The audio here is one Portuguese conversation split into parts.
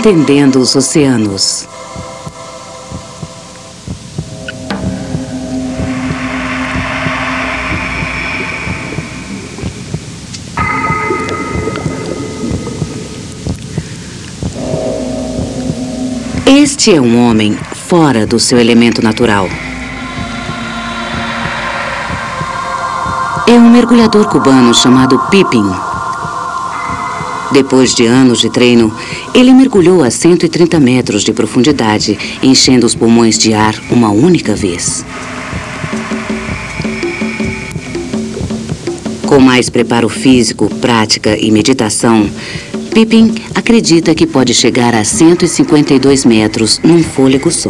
Entendendo os Oceanos. Este é um homem fora do seu elemento natural. É um mergulhador cubano chamado Pippin. Depois de anos de treino, ele mergulhou a 130 metros de profundidade, enchendo os pulmões de ar uma única vez. Com mais preparo físico, prática e meditação, Pippin acredita que pode chegar a 152 metros num fôlego só.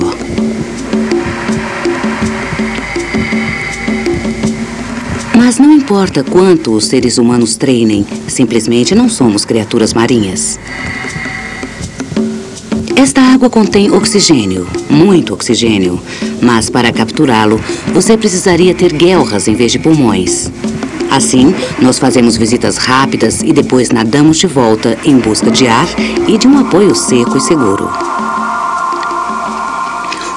Mas não importa quanto os seres humanos treinem, simplesmente não somos criaturas marinhas. Esta água contém oxigênio, muito oxigênio, mas para capturá-lo, você precisaria ter guelras em vez de pulmões. Assim, nós fazemos visitas rápidas e depois nadamos de volta em busca de ar e de um apoio seco e seguro.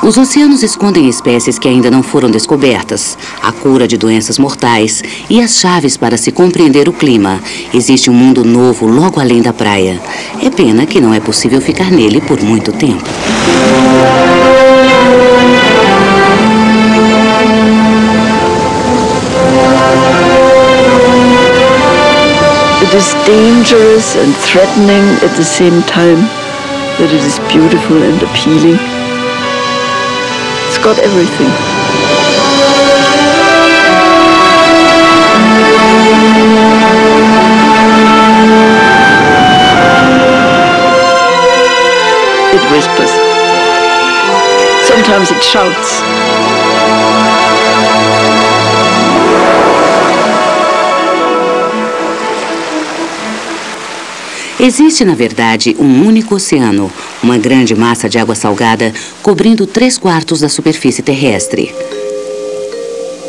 Os oceanos escondem espécies que ainda não foram descobertas, a cura de doenças mortais e as chaves para se compreender o clima. Existe um mundo novo logo além da praia. É pena que não é possível ficar nele por muito tempo. It is dangerous and threatening at the same time, that it is beautiful and appealing. It's got everything. It whispers. Sometimes it shouts. Existe, na verdade, um único oceano, uma grande massa de água salgada cobrindo 3/4 da superfície terrestre.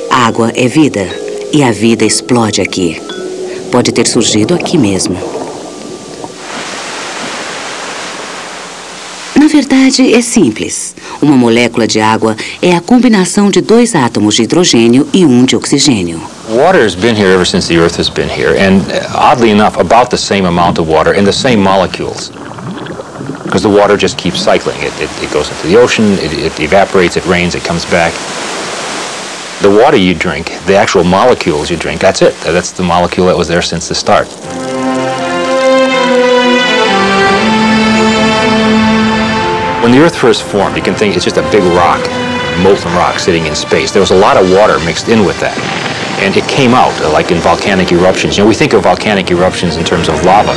Água é vida, e a vida explode aqui. Pode ter surgido aqui mesmo. Na verdade, é simples. Uma molécula de água é a combinação de 2 átomos de hidrogênio e 1 de oxigênio. Water has been here ever since the Earth has been here, and oddly enough, about the same amount of water and the same molecules. Because the water just keeps cycling. It goes into the ocean, it evaporates, it rains, it comes back. The water you drink, the actual molecules you drink, that's it. That's the molecule that was there since the start. When the Earth first formed, you can think it's just a big rock, molten rock sitting in space. There was a lot of water mixed in with that. And it came out, like in volcanic eruptions. You know, we think of volcanic eruptions in terms of lava.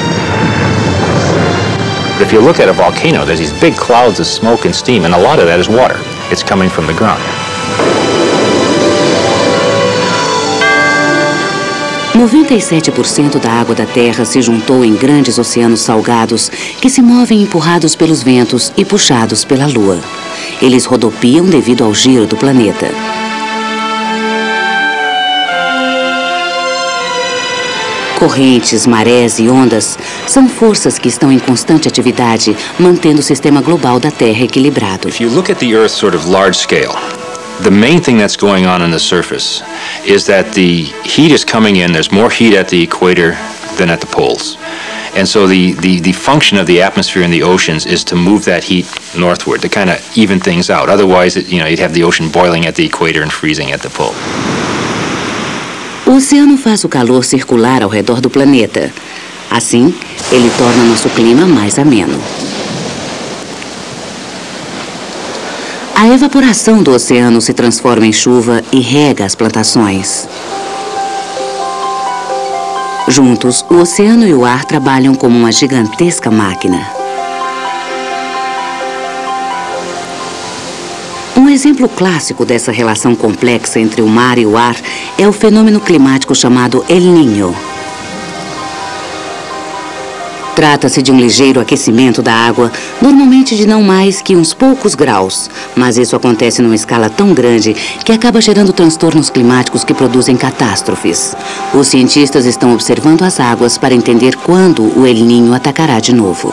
But if you look at a volcano, there's these big clouds of smoke and steam, and a lot of that is water. It's coming from the ground. 97% da água da Terra se juntou em grandes oceanos salgados que se movem empurrados pelos ventos e puxados pela Lua. Eles rodopiam devido ao giro do planeta. Correntes, marés e ondas são forças que estão em constante atividade, mantendo o sistema global da Terra equilibrado. If you look at the Earth sort of large scale, the main thing that's going on the surface is that the heat is coming in. There's more heat at the equator than at the poles. And so the function of the atmosphere in the oceans is to move that heat northward, to kind of even things out. Otherwise, you'd have the ocean boiling at the equator and freezing at the pole. O oceano faz o calor circular ao redor do planeta. Assim, ele torna nosso clima mais ameno. A evaporação do oceano se transforma em chuva e rega as plantações. Juntos, o oceano e o ar trabalham como uma gigantesca máquina. Um exemplo clássico dessa relação complexa entre o mar e o ar é o fenômeno climático chamado El Niño. Trata-se de um ligeiro aquecimento da água, normalmente de não mais que uns poucos graus, mas isso acontece numa escala tão grande que acaba gerando transtornos climáticos que produzem catástrofes. Os cientistas estão observando as águas para entender quando o El Niño atacará de novo.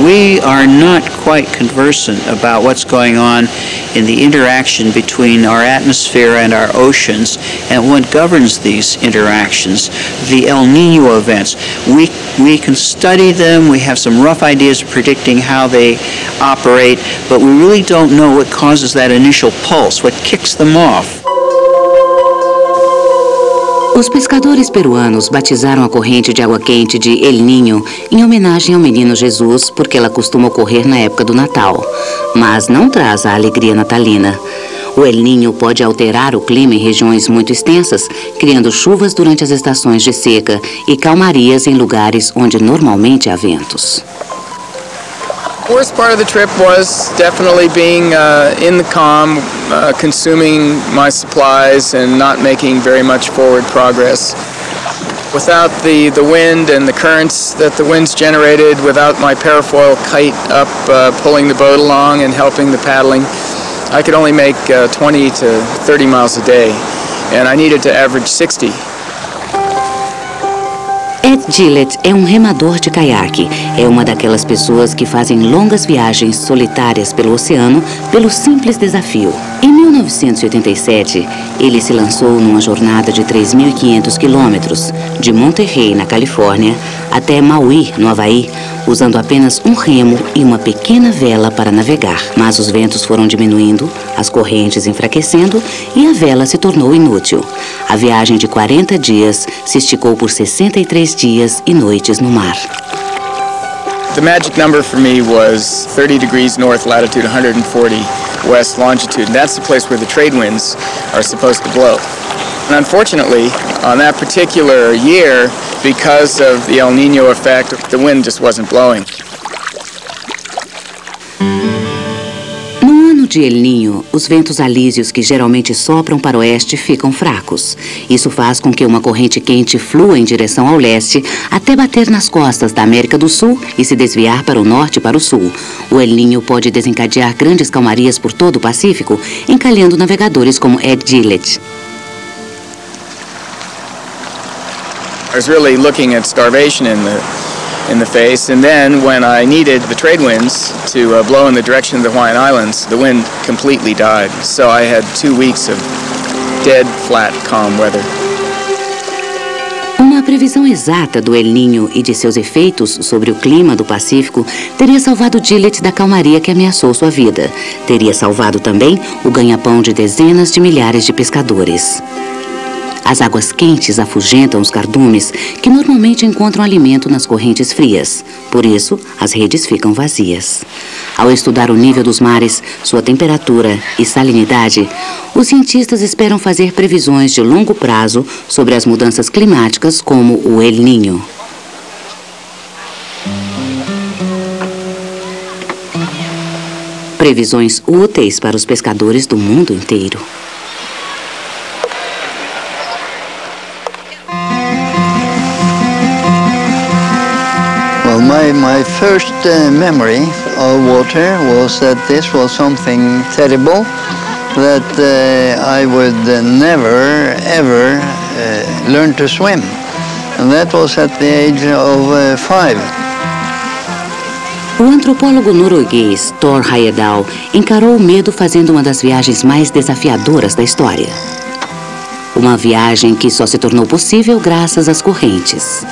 We are not quite conversant about what's going on in the interaction between our atmosphere and our oceans and what governs these interactions, the El Niño events. We can study them, we have some rough ideas of predicting how they operate, but we really don't know what causes that initial pulse, what kicks them off. Os pescadores peruanos batizaram a corrente de água quente de El Niño em homenagem ao menino Jesus, porque ela costuma ocorrer na época do Natal, mas não traz a alegria natalina. O El Niño pode alterar o clima em regiões muito extensas, criando chuvas durante as estações de seca e calmarias em lugares onde normalmente há ventos. The worst part of the trip was definitely being in the calm, consuming my supplies and not making very much forward progress. Without the wind and the currents that the winds generated, without my parafoil kite up pulling the boat along and helping the paddling, I could only make 20 to 30 miles a day, and I needed to average 60. Ed Gillett é um remador de caiaque. É uma daquelas pessoas que fazem longas viagens solitárias pelo oceano pelo simples desafio. Em 1987, ele se lançou numa jornada de 3.500 quilômetros, de Monterrey, na Califórnia, até Maui, no Havaí, usando apenas um remo e uma pequena vela para navegar. Mas os ventos foram diminuindo, as correntes enfraquecendo e a vela se tornou inútil. A viagem de 40 dias se esticou por 63 dias e noites no mar. The magic number for me was 30 degrees north latitude, 140 west longitude, and that's the place where the trade winds are supposed to blow. And unfortunately, on that particular year, because of the El Niño effect, the wind just wasn't blowing. No ano de El Niño, os ventos alísios que geralmente sopram para o oeste ficam fracos. Isso faz com que uma corrente quente flua em direção ao leste até bater nas costas da América do Sul e se desviar para o norte e para o sul. O El Niño pode desencadear grandes calmarias por todo o Pacífico, encalhando navegadores como Ed Gillett. I was really looking at starvation in the face, and then when I needed the trade winds to blow in the direction of the Hawaiian Islands, the wind completely died. So I had 2 weeks of dead, flat, calm weather. Uma previsão exata do El Niño e de seus efeitos sobre o clima do Pacífico teria salvado Gillett da calmaria que ameaçou sua vida. Teria salvado também o ganha-pão de dezenas de milhares de pescadores. As águas quentes afugentam os cardumes, que normalmente encontram alimento nas correntes frias. Por isso, as redes ficam vazias. Ao estudar o nível dos mares, sua temperatura e salinidade, os cientistas esperam fazer previsões de longo prazo sobre as mudanças climáticas como o El Niño. Previsões úteis para os pescadores do mundo inteiro. My first memory of water was that this was something terrible, that I would never ever learn to swim, and that was at the age of 5. O antropólogo norueguês Thor Heyerdahl encarou o medo fazendo uma das viagens mais desafiadoras da história. Uma viagem que só se tornou possível graças às correntes.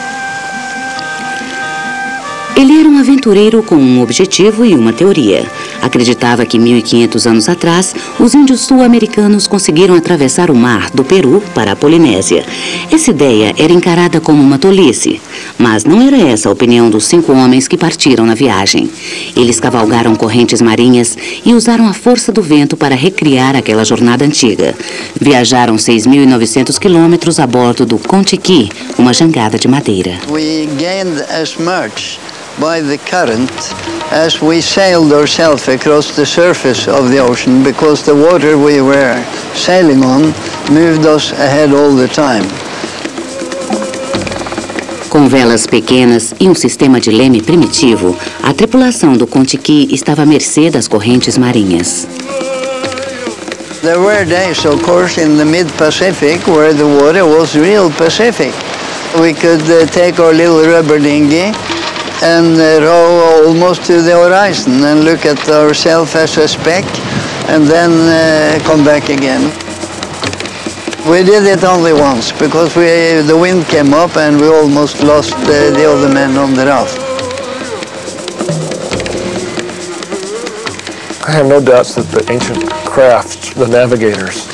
Ele era um aventureiro com um objetivo e uma teoria. Acreditava que 1.500 anos atrás, os índios sul-americanos conseguiram atravessar o mar do Peru para a Polinésia. Essa ideia era encarada como uma tolice, mas não era essa a opinião dos 5 homens que partiram na viagem. Eles cavalgaram correntes marinhas e usaram a força do vento para recriar aquela jornada antiga. Viajaram 6.900 quilômetros a bordo do Kon-Tiki, uma jangada de madeira. We gained as much by the current as we sailed ourselves across the surface of the ocean, because the water we were sailing on moved us ahead all the time. Com velas pequenas e um sistema de leme primitivo, a tripulação do Kon-Tiki estava à mercê das correntes marinhas. There were days, of course, in the mid-Pacific where the water was real Pacific. We could take our little rubber dinghy and row almost to the horizon and look at ourselves as a speck and then come back again. We did it only once because the wind came up and we almost lost the other men on the raft. I have no doubts that the ancient crafts, the navigators,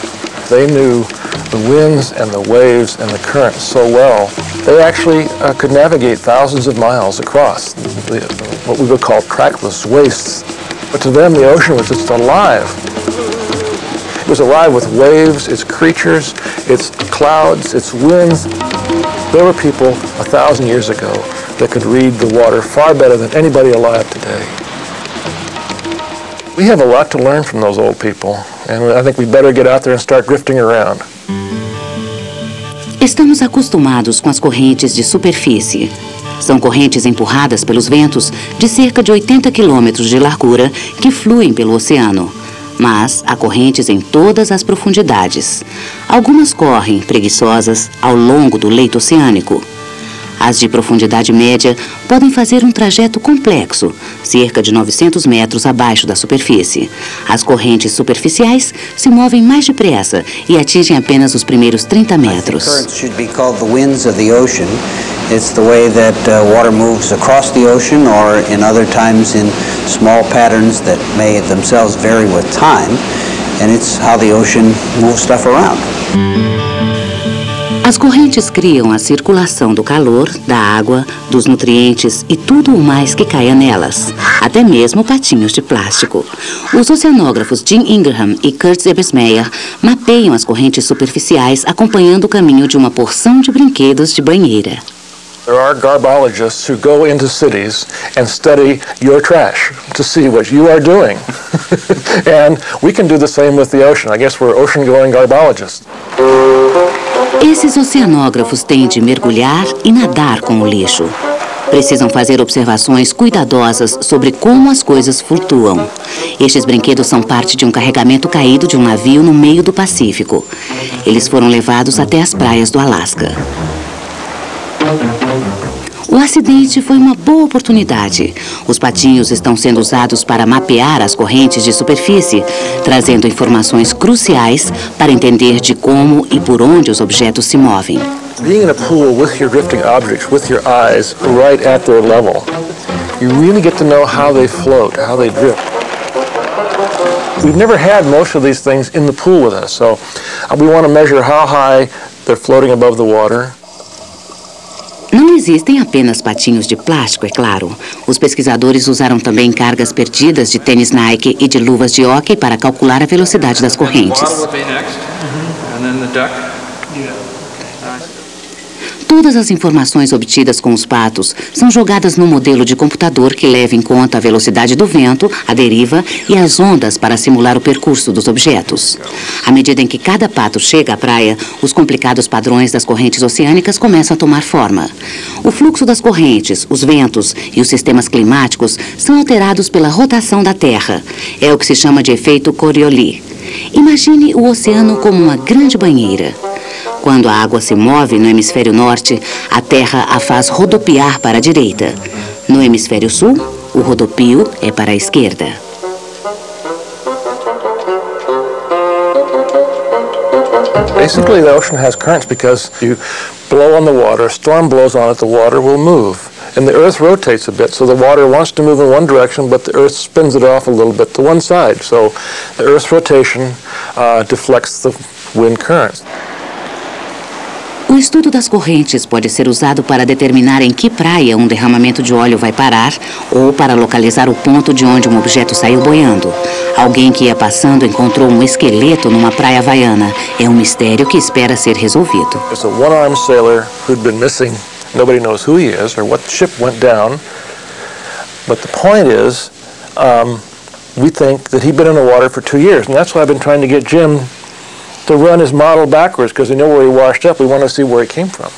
they knew the winds and the waves and the currents so well. They actually could navigate thousands of miles across what we would call trackless wastes. But to them, the ocean was just alive. It was alive with waves, its creatures, its clouds, its winds. There were people 1,000 years ago that could read the water far better than anybody alive today. We have a lot to learn from those old people, and I think we better get out there and start drifting around. Estamos acostumados com as correntes de superfície. São correntes empurradas pelos ventos de cerca de 80 quilômetros de largura que fluem pelo oceano. Mas há correntes em todas as profundidades. Algumas correm, preguiçosas, ao longo do leito oceânico. As de profundidade média podem fazer um trajeto complexo, cerca de 900 metros abaixo da superfície. As correntes superficiais se movem mais depressa e atingem apenas os primeiros 30 metros. Currents should be called the winds of the ocean. It's the way that water moves across the ocean or in other times in small patterns that may themselves vary with time. And it's how the ocean moves stuff around. As correntes criam a circulação do calor, da água, dos nutrientes e tudo o mais que caia nelas, até mesmo patinhos de plástico. Os oceanógrafos Jim Ingraham e Kurt Ebersmeyer mapeiam as correntes superficiais acompanhando o caminho de uma porção de brinquedos de banheira. There are garbologists who go into cities and study your trash to see what you are doing. And we can do the same with the ocean. I guess we're ocean-going garbologists. Esses oceanógrafos têm de mergulhar e nadar com o lixo. Precisam fazer observações cuidadosas sobre como as coisas flutuam. Estes brinquedos são parte de um carregamento caído de um navio no meio do Pacífico. Eles foram levados até as praias do Alasca. O acidente foi uma boa oportunidade. Os patinhos estão sendo usados para mapear as correntes de superfície, trazendo informações cruciais para entender de como e por onde os objetos se movem. Being in a pool with your drifting objects, with your eyes right at their level, you really get to know how they float, how they drift. We've never had most of these things in the pool with us, so we want to measure how high they're floating above the water. Não existem apenas patinhos de plástico, é claro. Os pesquisadores usaram também cargas perdidas de tênis Nike e de luvas de hóquei para calcular a velocidade das correntes. Todas as informações obtidas com os patos são jogadas num modelo de computador que leva em conta a velocidade do vento, a deriva e as ondas para simular o percurso dos objetos. À medida em que cada pato chega à praia, os complicados padrões das correntes oceânicas começam a tomar forma. O fluxo das correntes, os ventos e os sistemas climáticos são alterados pela rotação da Terra. É o que se chama de efeito Coriolis. Imagine o oceano como uma grande banheira. Quando a água se move no hemisfério norte, a Terra a faz rodopiar para a direita. No hemisfério sul, o rodopio é para a esquerda. Basically, the ocean has currents because you blow on the water, a storm blows on it, the water will move. And the Earth rotates a bit, so the water wants to move in one direction, but the Earth spins it off a little bit to one side. So the Earth's rotation deflects the wind currents. O estudo das correntes pode ser usado para determinar em que praia um derramamento de óleo vai parar ou para localizar o ponto de onde um objeto saiu boiando. Alguém que ia passando encontrou um esqueleto numa praia havaiana. É um mistério que espera ser resolvido. There's a one-armed sailor who'd been missing. Nobody knows who he is or what ship went down. But the point is, we think that he'd been in the water for 2 years. And that's why I've been trying to get Jim to run his model backwards, because we know where he washed up. We want to see where he came from.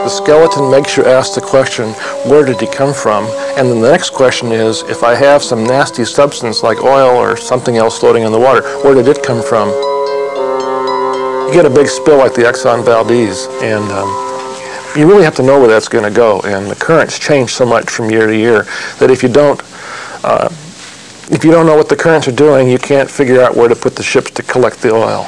The skeleton makes you ask the question, where did he come from? And then the next question is, if I have some nasty substance like oil or something else floating in the water, where did it come from? You get a big spill like the Exxon Valdez, and you really have to know where that's going to go, and the currents change so much from year to year that if you don't know what the currents are doing, you can't figure out where to put the ships to collect the oil.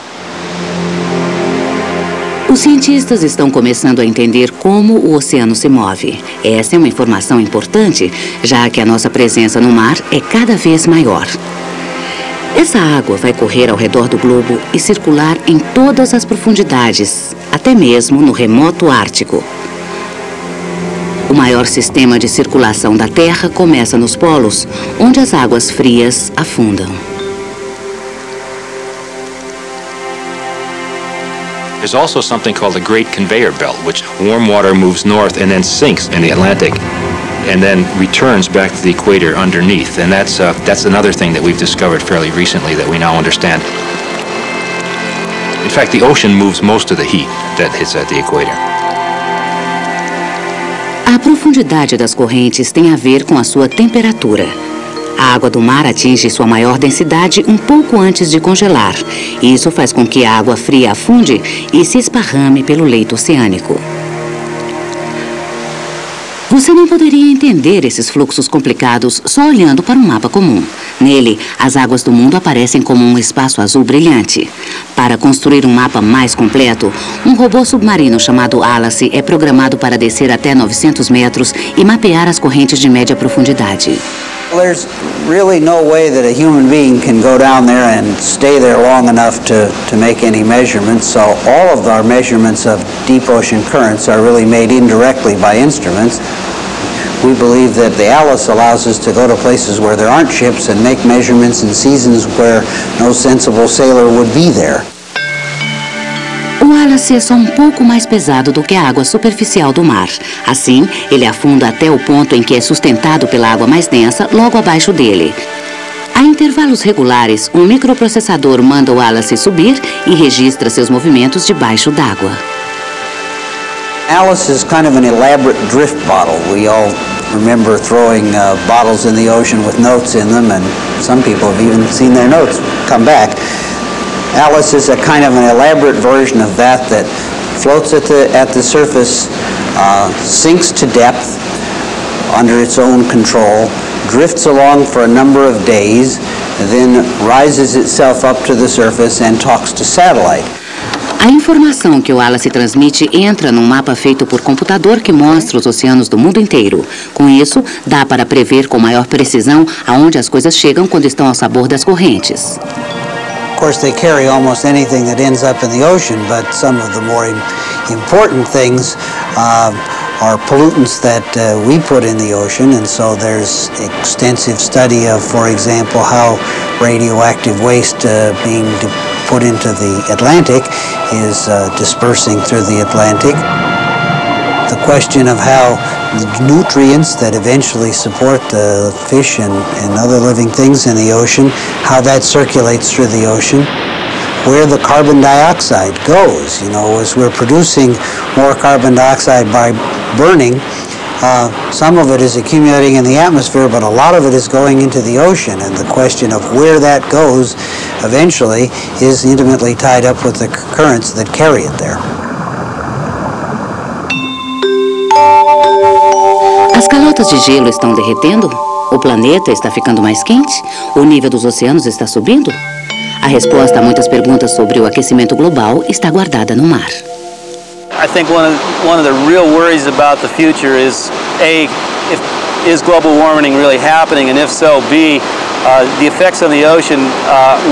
Os cientistas estão começando a entender como o oceano se move. Essa é uma informação importante, já que a nossa presença no mar é cada vez maior. Essa água vai correr ao redor do globo e circular em todas as profundidades, até mesmo no remoto Ártico. O maior sistema de circulação da Terra começa nos polos, onde as águas frias afundam. There's also something called the Great Conveyor Belt, which warm water moves north and then sinks in the Atlantic, and then returns back to the equator underneath. And that's another thing that we've discovered fairly recently that we now understand. In fact, the ocean moves most of the heat that hits at the equator. A profundidade das correntes tem a ver com a sua temperatura. A água do mar atinge sua maior densidade um pouco antes de congelar. Isso faz com que a água fria afunde e se esparrame pelo leito oceânico. Você não poderia entender esses fluxos complicados só olhando para um mapa comum. Nele, as águas do mundo aparecem como um espaço azul brilhante. Para construir um mapa mais completo, um robô submarino chamado Alice é programado para descer até 900 metros e mapear as correntes de média profundidade. There's really no way that a human being can go down there and stay there long enough to make any measurements, so all of our measurements of deep ocean currents are really made indirectly by instruments. We believe that the Alice allows us to go to places where there aren't ships and make measurements in seasons where no sensible sailor would be there. O Alice é só um pouco mais pesado do que a água superficial do mar. Assim, ele afunda até o ponto em que é sustentado pela água mais densa logo abaixo dele. A intervalos regulares, um microprocessador manda o Alice subir e registra seus movimentos debaixo d'água. Alice is kind of an elaborate drift bottle. We all remember throwing bottles in the ocean with notes in them, and some people have even seen their notes come back. Alice is a kind of an elaborate version of that floats at the surface, sinks to depth under its own control, drifts along for a number of days, and then rises itself up to the surface and talks to satellite. A informação que o Alice transmite entra num mapa feito por computador que mostra os oceanos do mundo inteiro. Com isso, dá para prever com maior precisão aonde as coisas chegam quando estão ao sabor das correntes. Of course, they carry almost anything that ends up in the ocean, but some of the more important things are pollutants that we put in the ocean, and so there's extensive study of, for example, how radioactive waste being put into the Atlantic is dispersing through the Atlantic. The question of how the nutrients that eventually support the fish and other living things in the ocean, how that circulates through the ocean, where the carbon dioxide goes. You know, as we're producing more carbon dioxide by burning, some of it is accumulating in the atmosphere, but a lot of it is going into the ocean, and the question of where that goes eventually is intimately tied up with the currents that carry it there. As calotas de gelo estão derretendo? O planeta está ficando mais quente? O nível dos oceanos está subindo? A resposta a muitas perguntas sobre o aquecimento global está guardada no mar. I think one of the real worries about the future is A, is global warming really happening, and if so, B, the effects on the ocean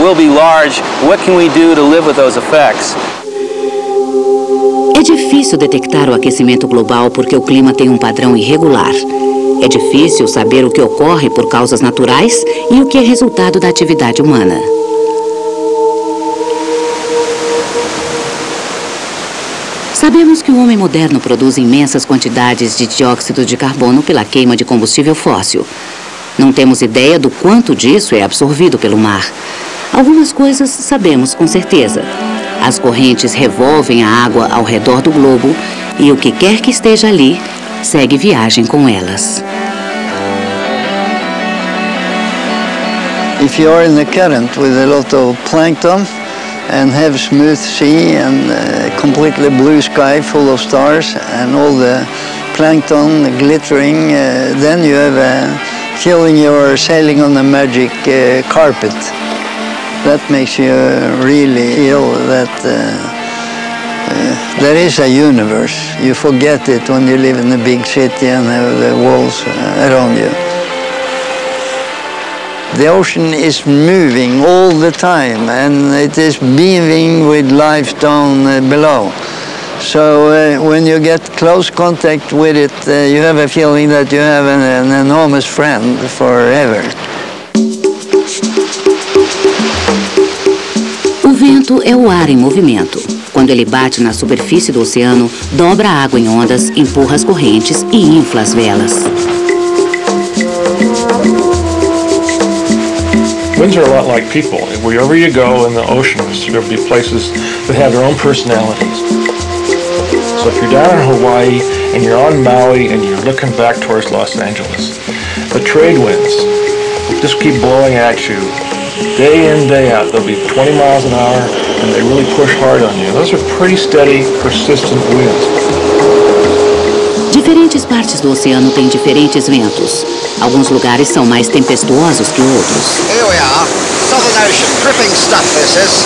will be large. What can we do to live with those effects? É difícil detectar o aquecimento global porque o clima tem um padrão irregular. É difícil saber o que ocorre por causas naturais e o que é resultado da atividade humana. Sabemos que o homem moderno produz imensas quantidades de dióxido de carbono pela queima de combustível fóssil. Não temos ideia do quanto disso é absorvido pelo mar. Algumas coisas sabemos com certeza. As correntes revolvem a água ao redor do globo e o que quer que esteja ali segue viagem com elas. If you are in the current with a lot of plankton, and have smooth sea and completely blue sky full of stars and all the plankton glittering, then you have a feeling you're sailing on a magic carpet. That makes you really feel that there is a universe. You forget it when you live in a big city and have the walls around you. The ocean is moving all the time and it is beaming with life down below. So when you get close contact with it, you have a feeling that you have an enormous friend forever. O vento é o ar em movimento. Quando ele bate na superfície do oceano, dobra a água em ondas, empurra as correntes e infla as velas. Winds are a lot like people. Wherever you go in the ocean, there will be places that have their own personalities. So if you're down in Hawaii and you're on Maui and you're looking back towards Los Angeles, the trade winds will just keep blowing at you day in, day out. They'll be 20 miles an hour and they really push hard on you. Those are pretty steady, persistent winds. Diferentes partes do oceano têm diferentes ventos. Alguns lugares são mais tempestuosos que outros. Here we are, Southern Ocean, dripping stuff this is.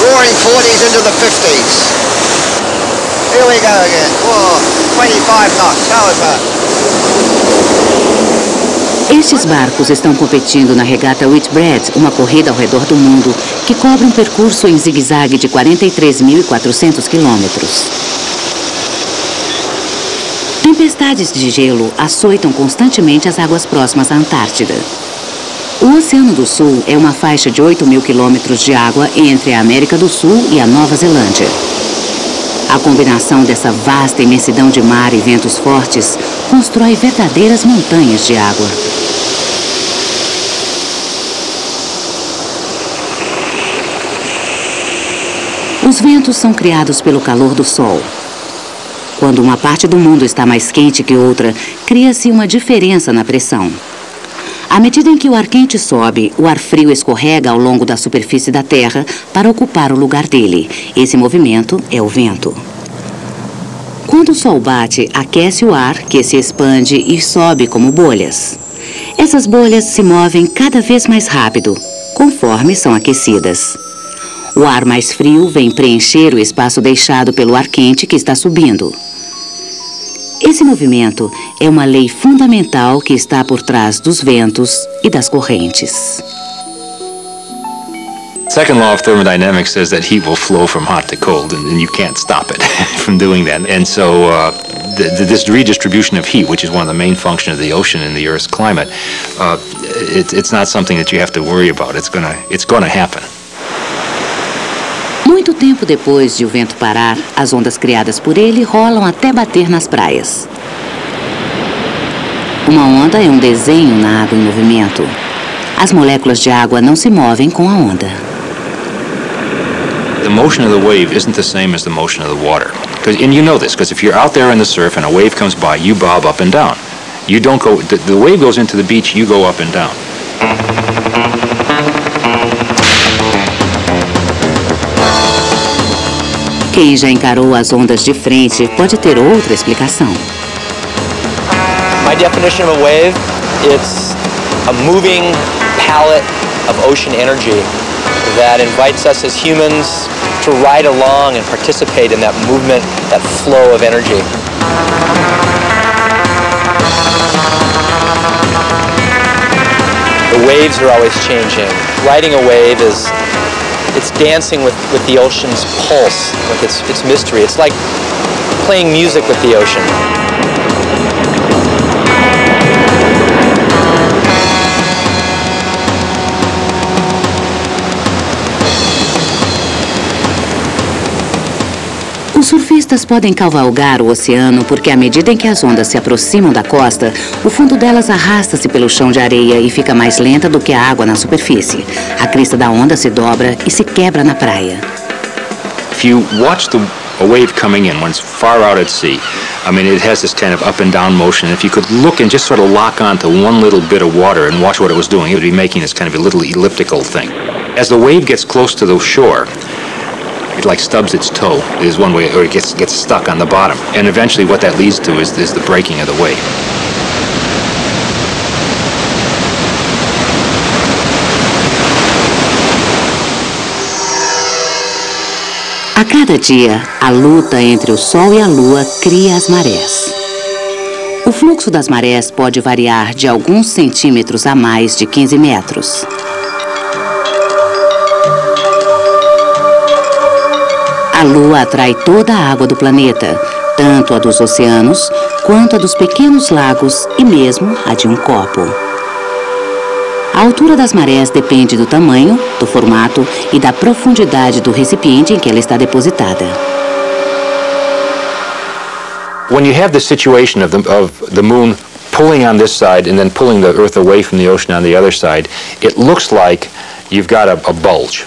Roaring 40s into the 50s. Here we go again. Whoa, 25 knots, how is that? Estes barcos estão competindo na regata Whitbread, uma corrida ao redor do mundo que cobre um percurso em zigue-zague de 43.400 quilômetros. Tempestades de gelo açoitam constantemente as águas próximas à Antártida. O Oceano do Sul é uma faixa de 8.000 quilômetros de água entre a América do Sul e a Nova Zelândia. A combinação dessa vasta imensidão de mar e ventos fortes constrói verdadeiras montanhas de água. Os ventos são criados pelo calor do Sol. Quando uma parte do mundo está mais quente que outra, cria-se uma diferença na pressão. À medida em que o ar quente sobe, o ar frio escorrega ao longo da superfície da Terra para ocupar o lugar dele. Esse movimento é o vento. Quando o Sol bate, aquece o ar, que se expande e sobe como bolhas. Essas bolhas se movem cada vez mais rápido, conforme são aquecidas. O ar mais frio vem preencher o espaço deixado pelo ar quente que está subindo. Esse movimento é uma lei fundamental que está por trás dos ventos e das correntes. Second law of thermodynamics says that heat will flow from hot to cold, and you can't stop it from doing that. And so this redistribution of heat, which is one of the main functions of the ocean in the Earth's climate, it's not something that you have to worry about. It's gonna happen. Muito tempo depois de o vento parar, as ondas criadas por ele rolam até bater nas praias. Uma onda é um desenho na água em movimento. As moléculas de água não se movem com a onda. The motion of the wave isn't the same as the motion of the water. And you know this, because if you're out there in the surf and a wave comes by, you bob up and down. You don't go, the wave goes into the beach, you go up and down. Quem já encarou as ondas de frente pode ter outra explicação. My definition of a wave, it's a moving palette of ocean energy that invites us as humans to ride along and participate in that movement, that flow of energy. The waves are always changing. Riding a wave it's dancing with the ocean's pulse, with its mystery. It's like playing music with the ocean. Os surfistas podem cavalgar o oceano porque, à medida em que as ondas se aproximam da costa, o fundo delas arrasta-se pelo chão de areia e fica mais lenta do que a água na superfície. A crista da onda se dobra e se quebra na praia. If you watch a wave coming in when it's far out at sea, I mean, it has this kind of up and down motion. If you could look and just sort of lock onto one little bit of water and watch what it was doing, it would be making this kind of a little elliptical thing. As the wave gets close to the shore, it like stubs its toe is one way, or it gets stuck on the bottom. And eventually what that leads to is the breaking of the wave. A cada dia, a luta entre o Sol e a Lua cria as marés. O fluxo das marés pode variar de alguns centímetros a mais de 15 metros. A Lua atrai toda a água do planeta, tanto a dos oceanos, quanto a dos pequenos lagos e mesmo a de um copo. A altura das marés depende do tamanho, do formato e da profundidade do recipiente em que ela está depositada. When you have the situation of the moon pulling on this side and then pulling the Earth away from the ocean on the other side, it looks like you've got a bulge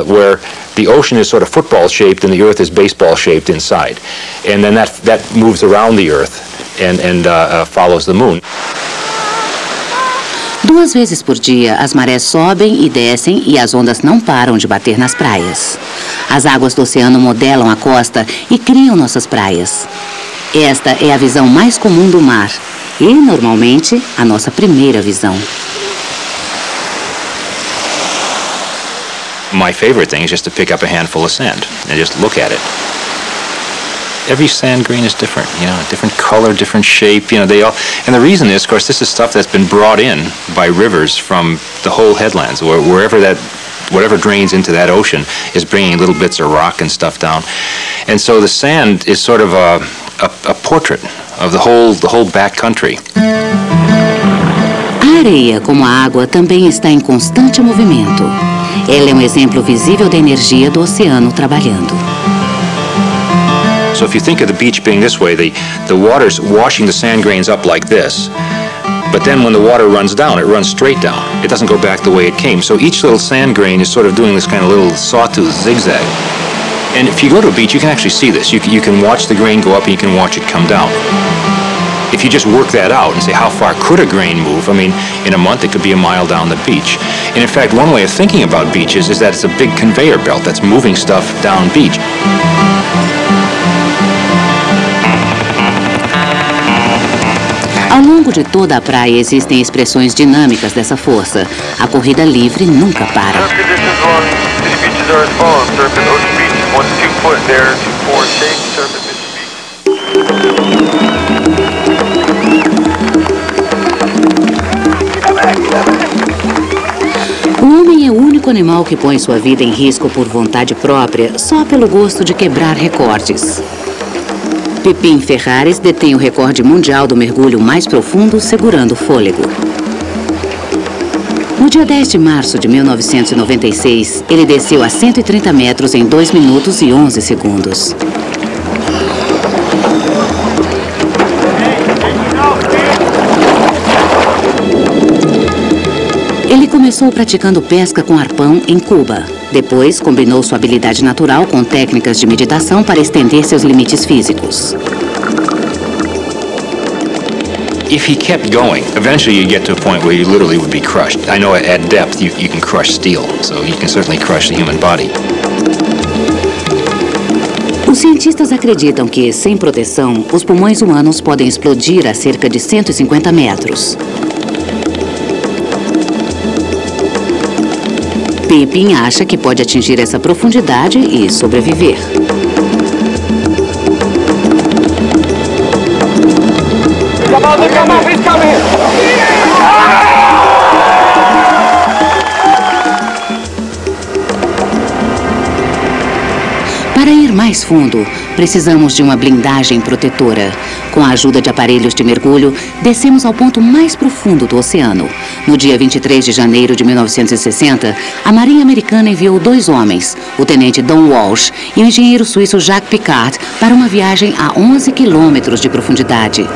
where the ocean is sort of football-shaped and the Earth is baseball-shaped inside. And then that moves around the Earth and follows the moon. 2 vezes por dia, as marés sobem e descem e as ondas não param de bater nas praias. As águas do oceano modelam a costa e criam nossas praias. Esta é a visão mais comum do mar e, normalmente, a nossa primeira visão. My favorite thing is just to pick up a handful of sand and just look at it. Every sand grain is different, you know, different color, different shape, you know, they all, and the reason is, of course, this is stuff that's been brought in by rivers from the whole headlands, or wherever whatever drains into that ocean is bringing little bits of rock and stuff down. And so the sand is sort of a portrait of the whole backcountry. A areia, como a água, também está em constante movimento. Ela é um exemplo visível da energia do oceano trabalhando. So if you think of the beach being this way, the water's washing the sand grains up like this. But then when the water runs down, it runs straight down. It doesn't go back the way it came. So each little sand grain is sort of doing this kind of little sawtooth zigzag. And if you go to a beach, you can actually see this. You can watch the grain go up and you can watch it come down. If you just work that out and say how far could a grain move, I mean, in a month it could be a mile down the beach. And in fact, one way of thinking about beaches is that it's a big conveyor belt that's moving stuff down beach. Ao longo de toda a praia existem expressões dinâmicas dessa força. A corrida livre nunca para. O homem é o único animal que põe sua vida em risco por vontade própria, só pelo gosto de quebrar recordes. Pepin Ferrares detém o recorde mundial do mergulho mais profundo segurando o fôlego. No dia 10 de março de 1996, ele desceu a 130 metros em 2 minutos e 11 segundos. Ele começou praticando pesca com arpão em Cuba. Depois, combinou sua habilidade natural com técnicas de meditação para estender seus limites físicos. If he kept going, eventually you get to a point where you literally would be crushed. I know at depth you can crush steel, so you can certainly crush the human body. Os cientistas acreditam que, sem proteção, os pulmões humanos podem explodir a cerca de 150 metros. Pepin acha que pode atingir essa profundidade e sobreviver. Para ir mais fundo, precisamos de uma blindagem protetora. Com a ajuda de aparelhos de mergulho, descemos ao ponto mais profundo do oceano. No dia 23 de janeiro de 1960, a Marinha Americana enviou 2 homens, o tenente Don Walsh e o engenheiro suíço Jacques Piccard, para uma viagem a 11 quilômetros de profundidade.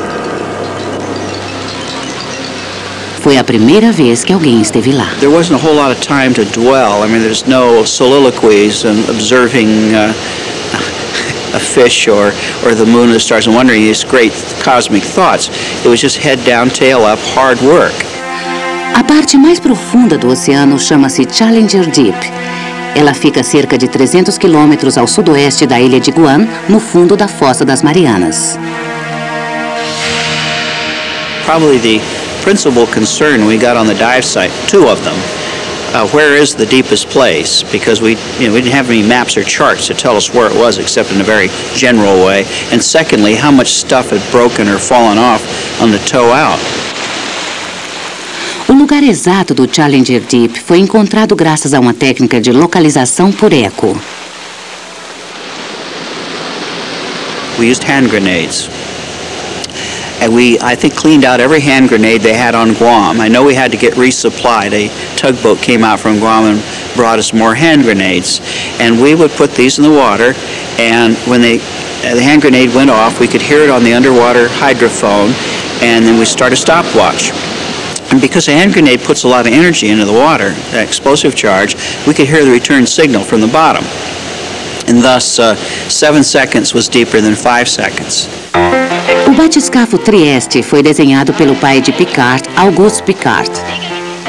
Foi a primeira vez que alguém esteve lá. There wasn't a whole lot of time to dwell. I mean, there's no soliloquies and observing a fish or the moon or the stars and wondering these great cosmic thoughts. It was just head down, tail up, hard work. A parte mais profunda do oceano chama-se Challenger Deep. Ela fica a cerca de 300 quilômetros ao sudoeste da ilha de Guam, no fundo da Fossa das Marianas. Probably the principal concern we got on the dive site, two of them. Where is the deepest place? Because we didn't have any maps or charts to tell us where it was, except in a very general way. And secondly, how much stuff had broken or fallen off on the tow out. O lugar exato do Challenger Deep foi encontrado graças a uma técnica de localização por eco. We used hand grenades. And I think, cleaned out every hand grenade they had on Guam. I know we had to get resupplied. A tugboat came out from Guam and brought us more hand grenades. And we would put these in the water, and when the hand grenade went off, we could hear it on the underwater hydrophone, and then we start a stopwatch. And because a hand grenade puts a lot of energy into the water, that explosive charge, we could hear the return signal from the bottom. And thus, 7 seconds was deeper than 5 seconds. O batiscafo Trieste foi desenhado pelo pai de Piccard, Auguste Piccard.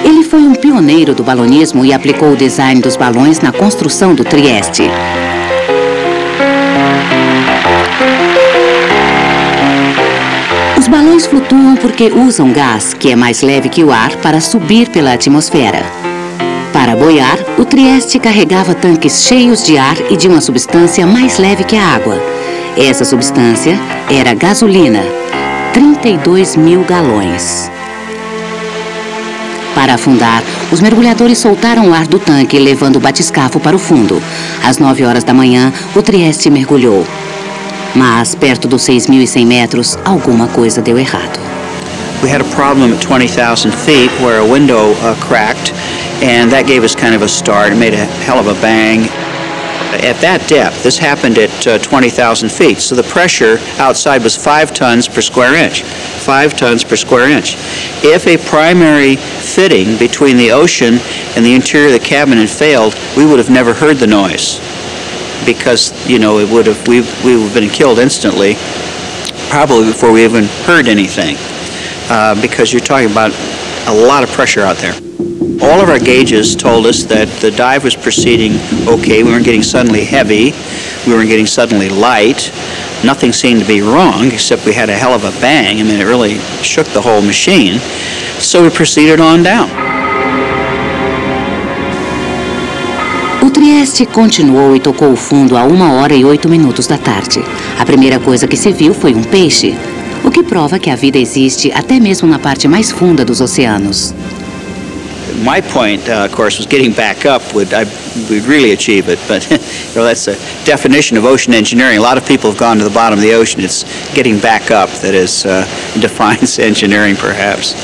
Ele foi um pioneiro do balonismo e aplicou o design dos balões na construção do Trieste. Os balões flutuam porque usam gás, que é mais leve que o ar, para subir pela atmosfera. Para boiar, o Trieste carregava tanques cheios de ar e de uma substância mais leve que a água. Essa substância era gasolina, 32 mil galões. Para afundar, os mergulhadores soltaram o ar do tanque, levando o batiscafo para o fundo. Às 9 horas da manhã, o Trieste mergulhou. Mas, perto dos 6.100 metros, alguma coisa deu errado. We had a problem at 20,000 feet where a window cracked, and that gave us kind of a start. It made a hell of a bang. At that depth, this happened at 20,000 feet, so the pressure outside was 5 tons per square inch. 5 tons per square inch. If a primary fitting between the ocean and the interior of the cabin had failed, we would have never heard the noise, because, we would have been killed instantly, probably before we even heard anything, because you're talking about a lot of pressure out there. All of our gauges told us that the dive was proceeding okay. We weren't getting suddenly heavy. We weren't getting suddenly light. Nothing seemed to be wrong, except we had a hell of a bang. I mean, it really shook the whole machine. So we proceeded on down. O Trieste continuou e tocou o fundo a 1h08 da tarde. A primeira coisa que se viu foi um peixe, o que prova que a vida existe até mesmo na parte mais funda dos oceanos. My point, of course, was getting back up would really achieve it, but that's a definition of ocean engineering. A lot of people have gone to the bottom of the ocean. It's getting back up that defines engineering, perhaps.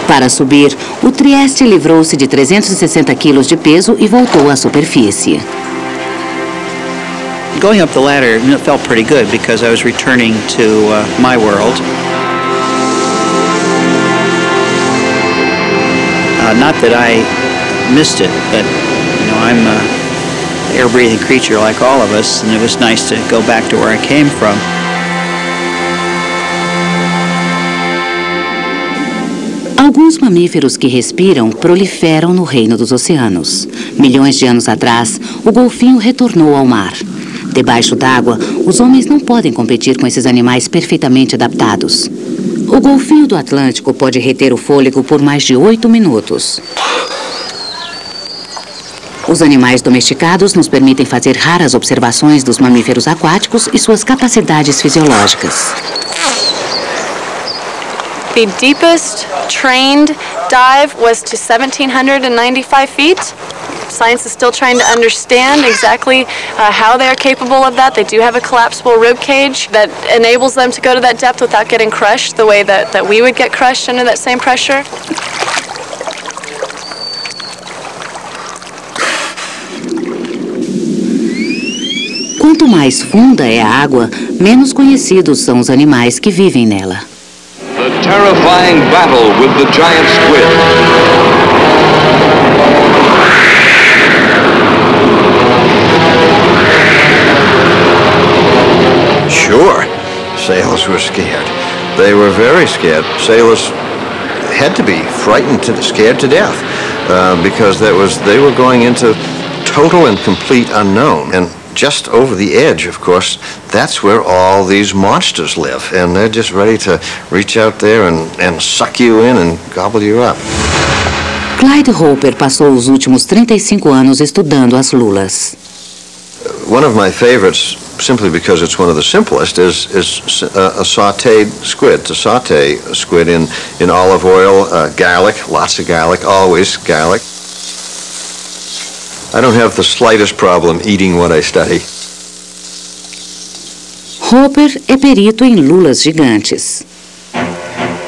Para subir, o Trieste livrou-se de 360 quilos de peso e voltou à superfície. Going up the ladder, it felt pretty good because I was returning to my world. Not that I missed it, but I'm an air-breathing creature like all of us, and it was nice to go back to where I came from. Alguns mamíferos que respiram proliferam no reino dos oceanos. Milhões de anos atrás, o golfinho retornou ao mar. Debaixo d'água, os homens não podem competir com esses animais perfeitamente adaptados. O golfinho do Atlântico pode reter o fôlego por mais de 8 minutos. Os animais domesticados nos permitem fazer raras observações dos mamíferos aquáticos e suas capacidades fisiológicas. The deepest trained dive was to 1,795 feet. Science is still trying to understand exactly how they are capable of that. They do have a collapsible rib cage that enables them to go to that depth without getting crushed the way that we would get crushed under that same pressure. Quanto mais funda é a água, menos conhecidos são os animais que vivem nela. The terrifying battle with the giant squid. Sure, sailors were scared. They were very scared. Sailors had to be frightened, scared to death, because they were going into total and complete unknown. And just over the edge, of course, that's where all these monsters live, and they're just ready to reach out there and suck you in and gobble you up. Clyde Hopper passou os últimos 35 anos estudando as lulas. One of my favorites, simply because it's one of the simplest, is a sautéed squid. To sauté a squid in olive oil, garlic, lots of garlic, always garlic. I don't have the slightest problem eating what I study. Hopper é perito em lulas gigantes.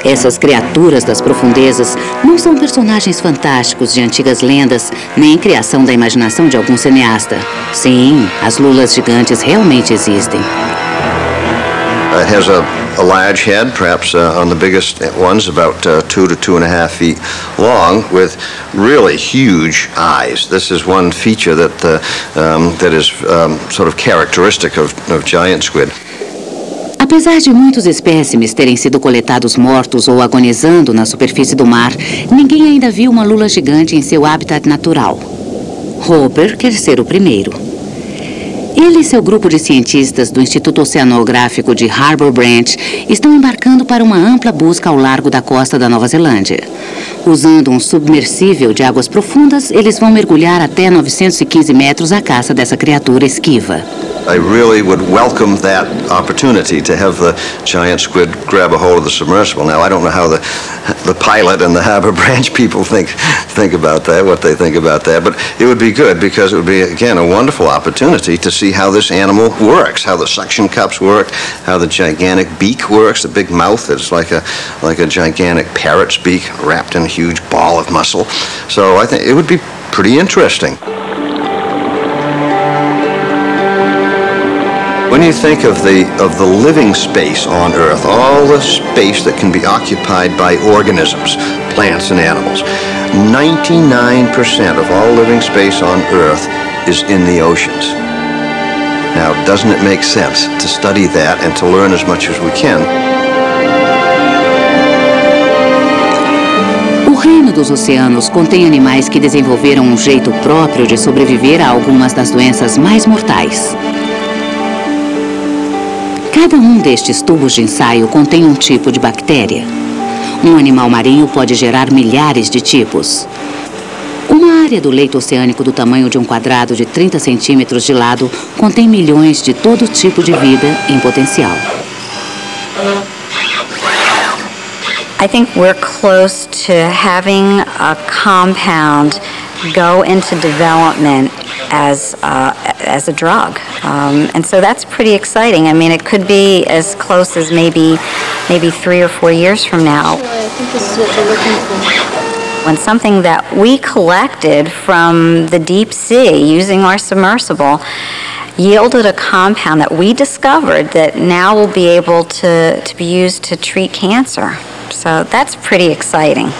Essas criaturas das profundezas não são personagens fantásticos de antigas lendas, nem criação da imaginação de algum cineasta. Sim, as lulas gigantes realmente existem. It has a large head, perhaps on the biggest ones, about 2 to 2.5 feet long, with really huge eyes. This is one feature that is sort of characteristic of giant squid. Apesar de muitos espécimes terem sido coletados mortos ou agonizando na superfície do mar, ninguém ainda viu uma lula gigante em seu habitat natural. Hopper quer ser o primeiro. Ele e seu grupo de cientistas do Instituto Oceanográfico de Harbour Branch estão embarcando para uma ampla busca ao largo da costa da Nova Zelândia. Usando um submersível de águas profundas, eles vão mergulhar até 915 metros à caça dessa criatura esquiva. I really would welcome that opportunity to have the giant squid grab a hold of the submersible. Now, I don't know how the pilot and the Harbour Branch people think about that, what they think about that, but it would be good because it would be, again, a wonderful opportunity to see how this animal works, how the suction cups work, how the gigantic beak works, the big mouth that's like a gigantic parrot's beak wrapped in a huge ball of muscle. So I think it would be pretty interesting. When you think of the living space on Earth, all the space that can be occupied by organisms, plants and animals, 99% of all living space on Earth is in the oceans. Now, doesn't it make sense to study that and to learn as much as we can? O reino dos oceanos contém animais que desenvolveram um jeito próprio de sobreviver a algumas das doenças mais mortais. Cada um destes tubos de ensaio contém um tipo de bactéria. Um animal marinho pode gerar milhares de tipos. Uma área do leito oceânico do tamanho de um quadrado de 30 centímetros de lado contém milhões de todo tipo de vida em potencial. I think we're close to having a compound go into development as a drug, and so that's pretty exciting. I mean, it could be as close as maybe 3 or 4 years from now. I think this is what they're looking for. When something that we collected from the deep sea using our submersible yielded a compound that we discovered that now will be able to be used to treat cancer. So that's pretty exciting.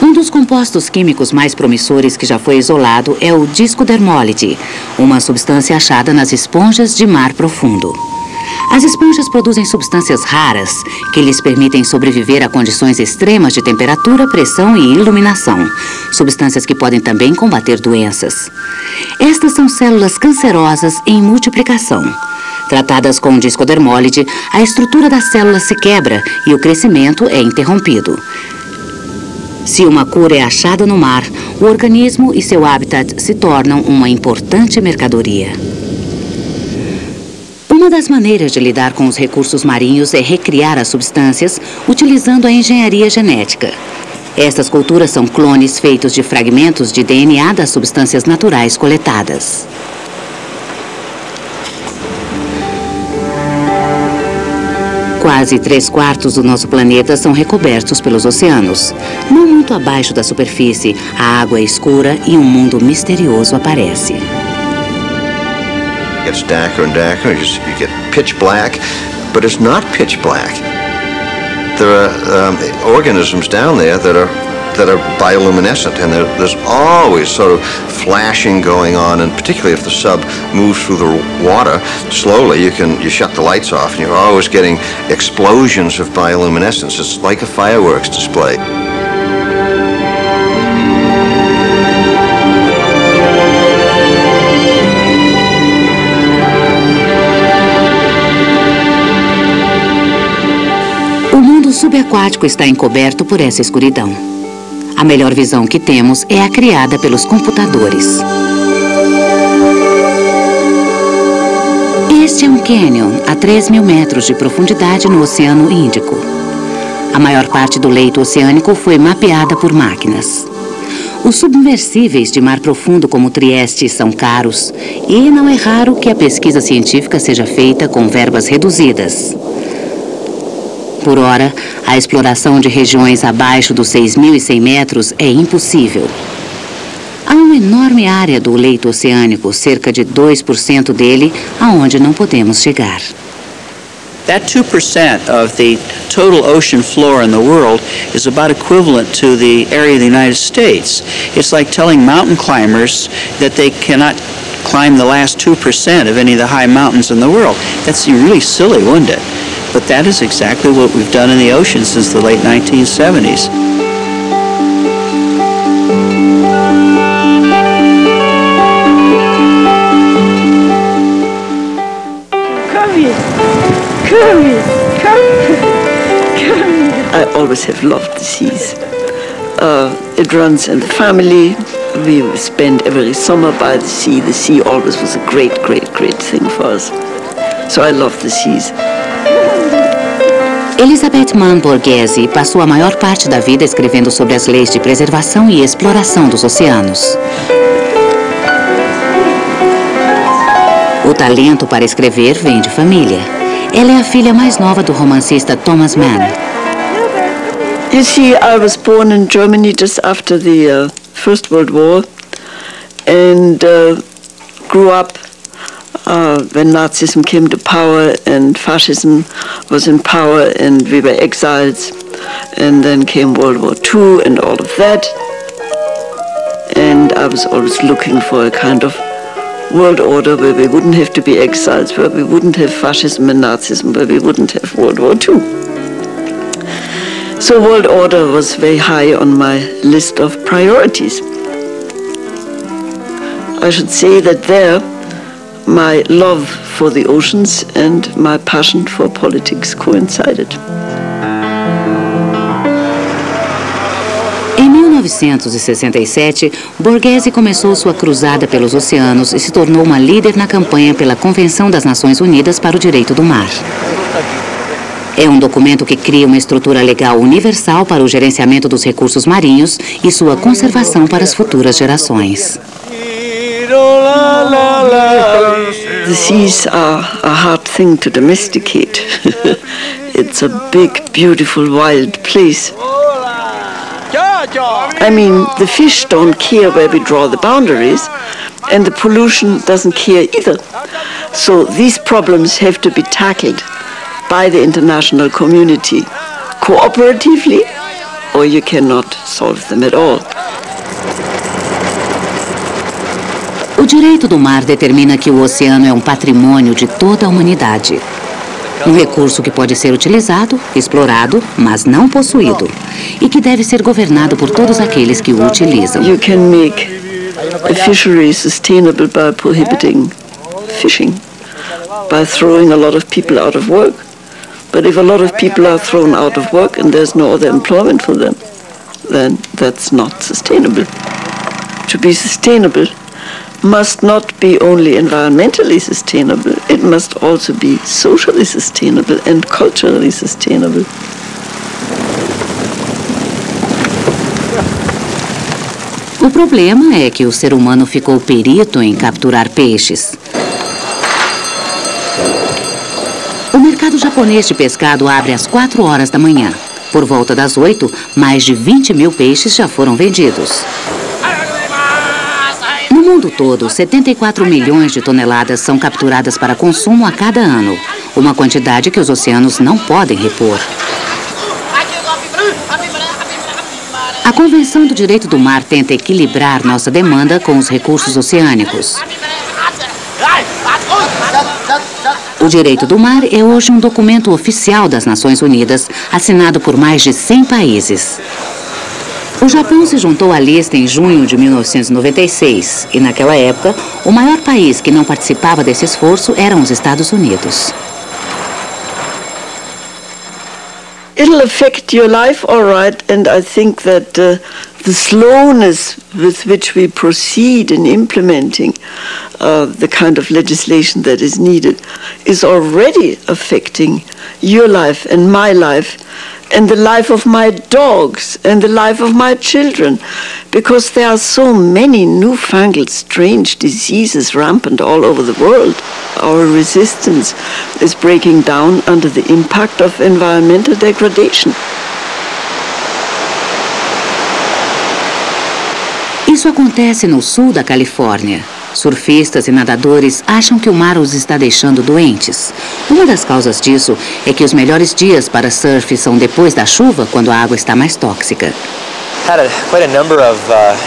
Um dos compostos químicos mais promissores que já foi isolado é o discodermólide, uma substância achada nas esponjas de mar profundo. As esponjas produzem substâncias raras que lhes permitem sobreviver a condições extremas de temperatura, pressão e iluminação, substâncias que podem também combater doenças. Estas são células cancerosas em multiplicação. Tratadas com discodermólide, a estrutura da célula se quebra e o crescimento é interrompido. Se uma cura é achada no mar, o organismo e seu habitat se tornam uma importante mercadoria. Uma das maneiras de lidar com os recursos marinhos é recriar as substâncias utilizando a engenharia genética. Estas culturas são clones feitos de fragmentos de DNA das substâncias naturais coletadas. Quase 3/4 do nosso planeta são recobertos pelos oceanos. Não muito abaixo da superfície, a água é escura e um mundo misterioso aparece. It gets darker and darker, you get pitch black, but it's not pitch black. There are organisms down there that are that are bioluminescent, and there's always sort of flashing going on, and particularly if the sub moves through the water slowly, you shut the lights off, and you're always getting explosions of bioluminescence. It's like a fireworks display. O mundo subaquático está encoberto por essa escuridão. A melhor visão que temos é a criada pelos computadores. Este é um cânion a 3.000 metros de profundidade no Oceano Índico. A maior parte do leito oceânico foi mapeada por máquinas. Os submersíveis de mar profundo como Trieste são caros e não é raro que a pesquisa científica seja feita com verbas reduzidas. Por hora, a exploração de regiões abaixo dos 6.100 metros é impossível. Há uma enorme área do leito oceânico, cerca de 2% dele, aonde não podemos chegar. That 2% of the total ocean floor in the world is about equivalent to the area of the United States. It's like telling mountain climbers that they cannot climb the last 2% of any of the high mountains in the world. That's really silly, wouldn't it? But that is exactly what we've done in the ocean since the late 1970s. I always have loved the seas. It runs in the family. We spend every summer by the sea. The sea always was a great, great, great thing for us. So I love the seas. Elizabeth Mann Borghese passou a maior parte da vida escrevendo sobre as leis de preservação e exploração dos oceanos. O talento para escrever vem de família. Ela é a filha mais nova do romancista Thomas Mann. You see, I was born in Germany just after the First World War and grew up when Nazism came to power and fascism was in power and we were exiles, and then came World War II and all of that, and I was always looking for a kind of world order where we wouldn't have to be exiles, where we wouldn't have fascism and Nazism, where we wouldn't have World War II. So world order was very high on my list of priorities. I should say that there my love for the oceans and my passion for politics coincided. Em 1967, Borghese começou sua cruzada pelos oceanos e se tornou uma líder na campanha pela Convenção das Nações Unidas para o Direito do Mar. É um documento que cria uma estrutura legal universal para o gerenciamento dos recursos marinhos e sua conservação para as futuras gerações. The seas are a hard thing to domesticate. It's a big, beautiful, wild place. I mean, the fish don't care where we draw the boundaries, and the pollution doesn't care either. So these problems have to be tackled by the international community cooperatively, or you cannot solve them at all. O direito do mar determina que o oceano é um patrimônio de toda a humanidade. Um recurso que pode ser utilizado, explorado, mas não possuído. E que deve ser governado por todos aqueles que o utilizam. You can make a fishery sustainable by prohibiting fishing, by throwing a lot of people out of work. But if a lot of people are thrown out of work and there's no other employment for them, then that's not sustainable. To be sustainable must not be only environmentally sustainable, it must also be socially sustainable and culturally sustainable. O problema é que o ser humano ficou perito em capturar peixes. O mercado japonês de pescado abre às 4 horas da manhã. Por volta das 8, mais de 20.000 peixes já foram vendidos. No mundo todo, 74 milhões de toneladas são capturadas para consumo a cada ano, uma quantidade que os oceanos não podem repor. A Convenção do Direito do Mar tenta equilibrar nossa demanda com os recursos oceânicos. O Direito do Mar é hoje um documento oficial das Nações Unidas, assinado por mais de 100 países. O Japão se juntou à lista em junho de 1996 e, naquela época, o maior país que não participava desse esforço eram os Estados Unidos. It'll affect your life, all right, and I think that the slowness with which we proceed in implementing the kind of legislation that is needed is already affecting your life and my life and the life of my dogs and the life of my children, because there are so many newfangled strange diseases rampant all over the world. Our resistance is breaking down under the impact of environmental degradation. Isso acontece no sul da Califórnia. Surfistas e nadadores acham que o mar os está deixando doentes. Uma das causas disso é que os melhores dias para surf são depois da chuva, quando a água está mais tóxica. Had quite a number of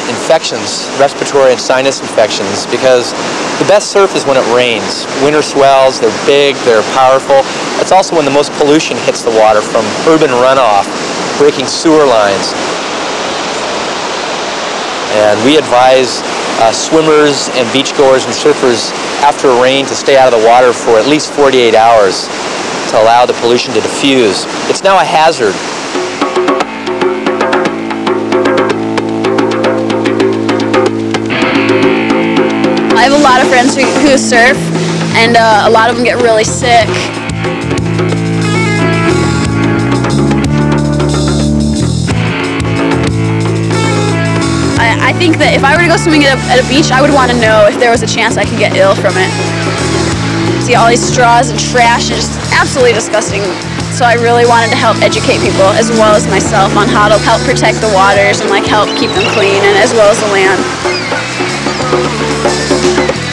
infections, respiratory and sinus infections, because the best surf is when it rains. Winter swells, they're big, they're powerful. It's also when the most pollution hits the water from urban runoff, breaking sewer lines. And we advise swimmers and beachgoers and surfers after a rain to stay out of the water for at least 48 hours to allow the pollution to diffuse. It's now a hazard. I have a lot of friends who surf, and a lot of them get really sick. I think that if I were to go swimming at a beach, I would want to know if there was a chance I could get ill from it. See all these straws and trash, it's just absolutely disgusting. So I really wanted to help educate people, as well as myself, on how to help protect the waters and help keep them clean, and as well as the land.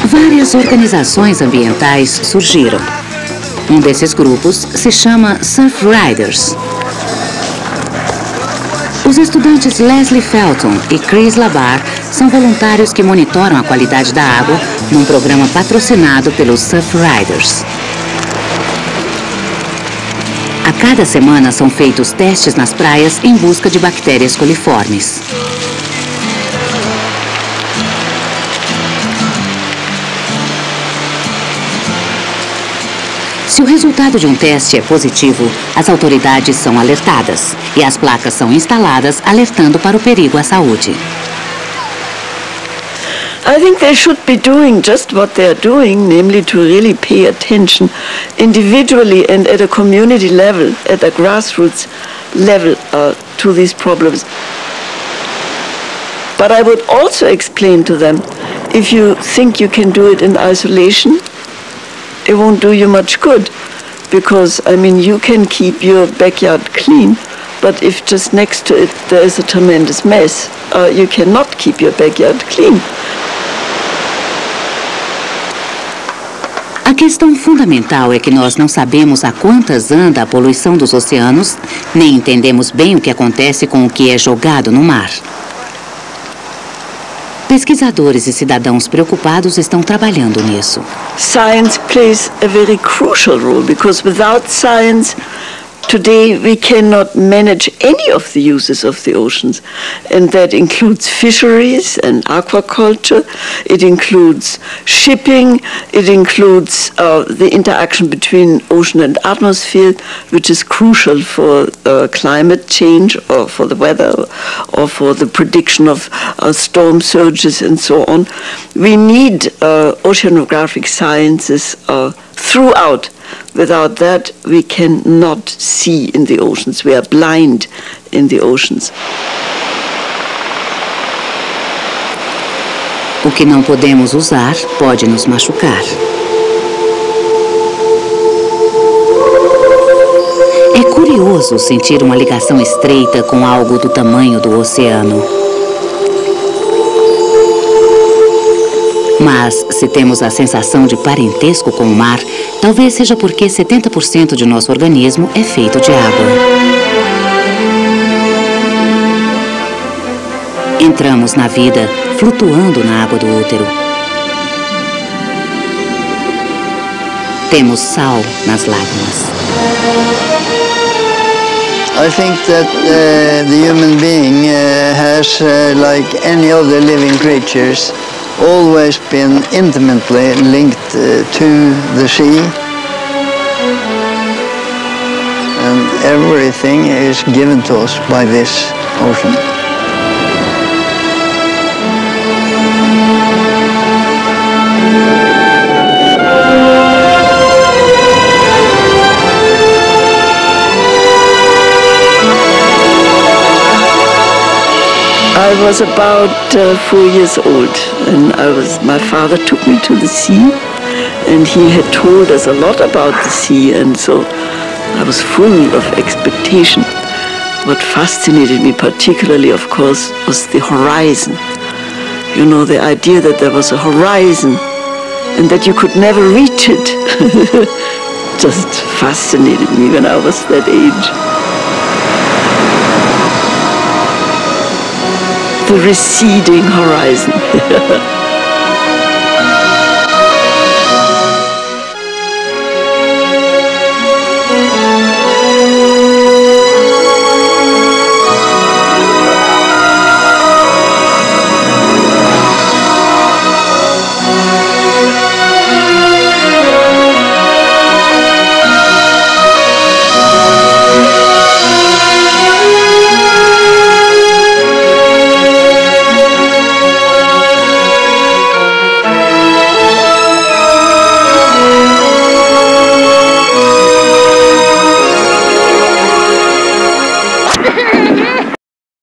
Várias organizações ambientais surgiram. Um desses grupos se chama Surf Riders. Os estudantes Leslie Felton e Chris Labar são voluntários que monitoram a qualidade da água num programa patrocinado pelos Surf Riders. A cada semana são feitos testes nas praias em busca de bactérias coliformes. Se o resultado de um teste é positivo, as autoridades são alertadas e as placas são instaladas alertando para o perigo à saúde. I think they should be doing just what they are doing, namely to really pay attention individually and at a community level, at a grassroots level to these problems. But I would also explain to them, if you think you can do it in isolation, it won't do you much good, because, I mean, you can keep your backyard clean, but if just next to it there is a tremendous mess, you cannot keep your backyard clean. A questão fundamental é que nós não sabemos a quantas anda a poluição dos oceanos, nem entendemos bem o que acontece com o que é jogado no mar. Pesquisadores e cidadãos preocupados estão trabalhando nisso. Science plays a very crucial role, because without science, today we cannot manage any of the uses of the oceans, and that includes fisheries and aquaculture, it includes shipping, it includes the interaction between ocean and atmosphere, which is crucial for climate change or for the weather or for the prediction of storm surges and so on. We need oceanographic sciences throughout. Without that, we cannot see in the oceans. We are blind in the oceans. O que não podemos usar pode nos machucar. É curioso sentir uma ligação estreita com algo do tamanho do oceano. Mas, se temos a sensação de parentesco com o mar, talvez seja porque 70% de nosso organismo é feito de água. encontramos na vida flutuando na água do útero. Temos sal nas lágrimas. I think that the human being has, like any other living creatures, always been intimately linked to the sea. And everything is given to us by this ocean. I was about 4 years old, and my father took me to the sea, and he had told us a lot about the sea, and so I was full of expectation. What fascinated me particularly, of course, was the horizon. You know, the idea that there was a horizon and that you could never reach it just fascinated me when I was that age. The receding horizon.